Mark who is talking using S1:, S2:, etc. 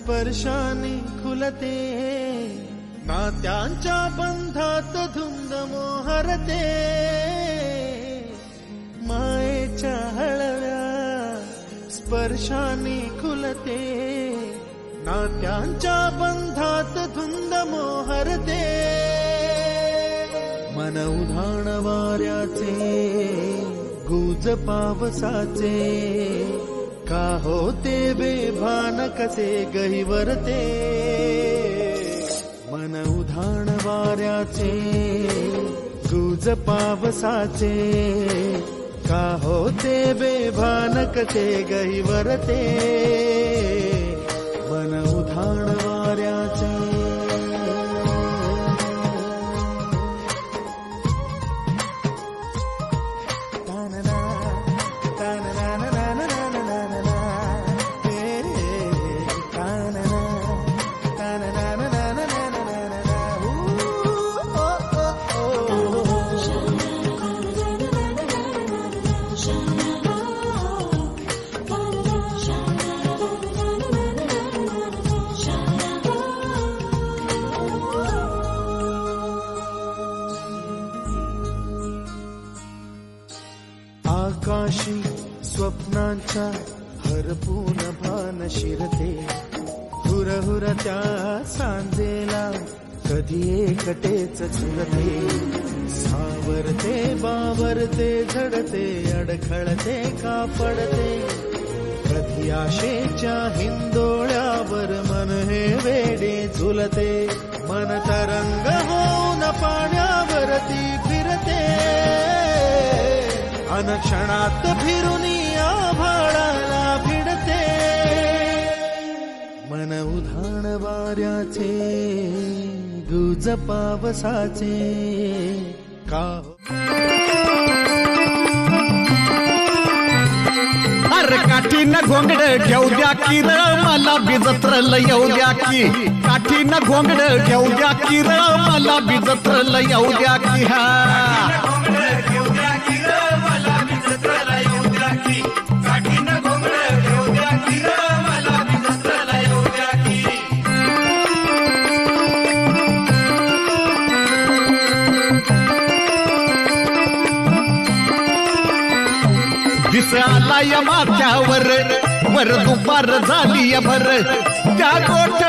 S1: स्पर्शाने खुलते, नात्यांच्या बंधात धुंद मोहरते, मायेच्या हळव्या स्पर्शाने खुलते, नात्यांच्या बंधात धुंद मोहरते, मन उधाण वाऱ्याचे गुज पावसाचे, का होते बेभान कसे गहिवरते, मन उधाण वाऱ्याचे गुज पावसाचे, का होते बेभान कसे गहिवरते, मन उधाण वाऱ्याचे. आकाशी स्वप्नांच्या हरपून भान शिरते, हुरहुर त्या सांजेला कधी एकटेच झुरते, सावरते बावरते झडते, अडखळते का पडते, कधी आशेच्या हिंदोळ्यावर मन हे वेडे झुलते, मन तरंग होऊन पाण्यावरती फिरते, अनक्षणात फिरुनी आभाळाला भिडते, मन उधाण वाऱ्याचे गुज पावसाचे, का
S2: अरे काठीनं घोंगड घेऊ द्या की र मला बिजत्रल येऊ द्या की, काठीनं घोंगड घेऊ द्या की र मला बिजत्रल येऊ द्या की, हा दिस आला या माथ्यावर वर दुपार झाली भर त्या गोठ